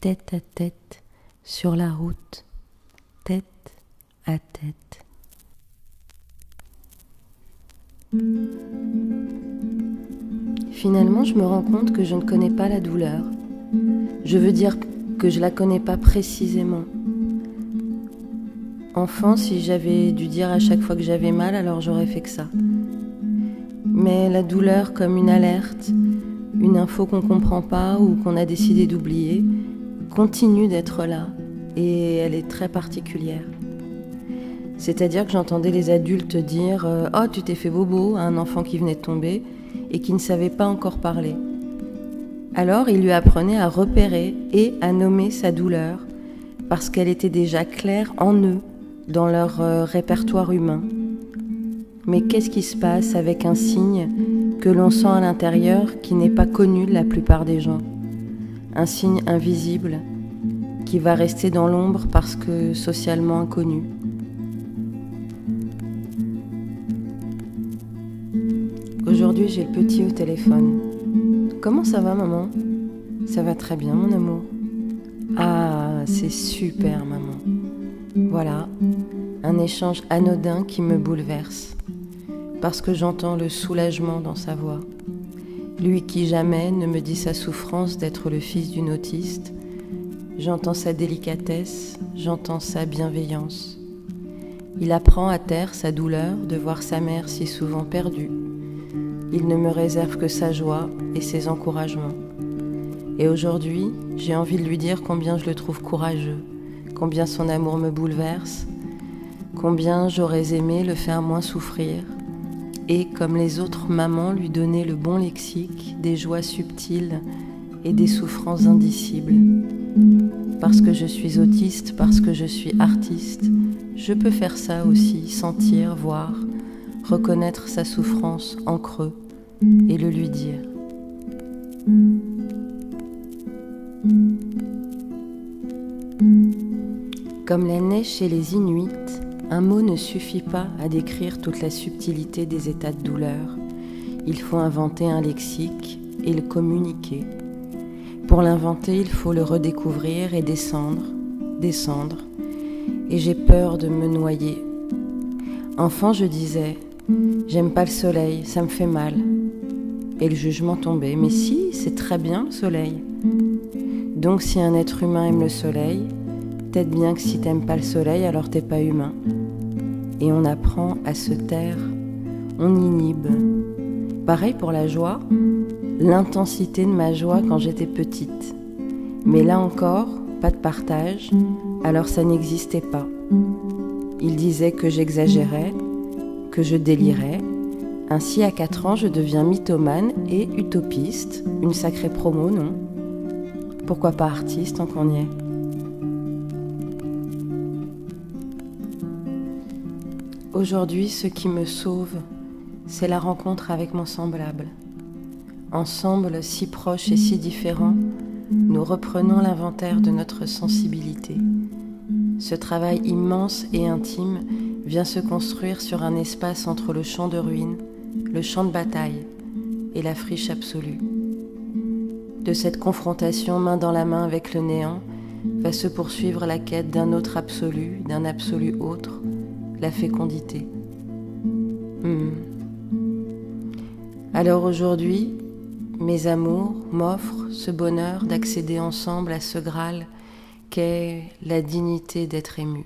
tête à tête, sur la route, tête à tête. Finalement, je me rends compte que je ne connais pas la douleur. Je veux dire que je la connais pas précisément. Enfant, si j'avais dû dire à chaque fois que j'avais mal, alors j'aurais fait que ça. Mais la douleur comme une alerte, une info qu'on comprend pas ou qu'on a décidé d'oublier, continue d'être là et elle est très particulière. C'est-à-dire que j'entendais les adultes dire « Oh, tu t'es fait bobo » à un enfant qui venait de tomber et qui ne savait pas encore parler. Alors, il lui apprenait à repérer et à nommer sa douleur parce qu'elle était déjà claire en eux, dans leur répertoire humain. Mais qu'est-ce qui se passe avec un signe que l'on sent à l'intérieur qui n'est pas connu de la plupart des gens? Un signe invisible qui va rester dans l'ombre parce que socialement inconnu. Aujourd'hui, j'ai le petit au téléphone. « Comment ça va, maman ?»« Ça va très bien, mon amour. »« Ah, c'est super, maman. » Voilà, un échange anodin qui me bouleverse, parce que j'entends le soulagement dans sa voix. Lui qui jamais ne me dit sa souffrance d'être le fils d'une autiste, j'entends sa délicatesse, j'entends sa bienveillance. Il apprend à taire sa douleur de voir sa mère si souvent perdue. Il ne me réserve que sa joie et ses encouragements. Et aujourd'hui, j'ai envie de lui dire combien je le trouve courageux, combien son amour me bouleverse, combien j'aurais aimé le faire moins souffrir, et comme les autres mamans lui donner le bon lexique des joies subtiles et des souffrances indicibles. Parce que je suis autiste, parce que je suis artiste, je peux faire ça aussi, sentir, voir, reconnaître sa souffrance en creux et le lui dire. Comme la neige chez les Inuits, un mot ne suffit pas à décrire toute la subtilité des états de douleur. Il faut inventer un lexique et le communiquer. Pour l'inventer, il faut le redécouvrir et descendre. Et j'ai peur de me noyer. Enfant, je disais « J'aime pas le soleil, ça me fait mal ». Et le jugement tombait « Mais si, c'est très bien le soleil ». Donc si un être humain aime le soleil, peut-être bien que si t'aimes pas le soleil, alors t'es pas humain. Et on apprend à se taire, on inhibe. Pareil pour la joie, l'intensité de ma joie quand j'étais petite. Mais là encore, pas de partage, alors ça n'existait pas. Il disait que j'exagérais, que je délirais. Ainsi, à 4 ans, je deviens mythomane et utopiste. Une sacrée promo, non? Pourquoi pas artiste, tant qu'on y est? Aujourd'hui, ce qui me sauve, c'est la rencontre avec mon semblable. Ensemble, si proches et si différents, nous reprenons l'inventaire de notre sensibilité. Ce travail immense et intime vient se construire sur un espace entre le champ de ruines, le champ de bataille et la friche absolue. De cette confrontation main dans la main avec le néant va se poursuivre la quête d'un autre absolu, d'un absolu autre, la fécondité. Alors aujourd'hui, mes amours m'offrent ce bonheur d'accéder ensemble à ce Graal qu'est la dignité d'être ému.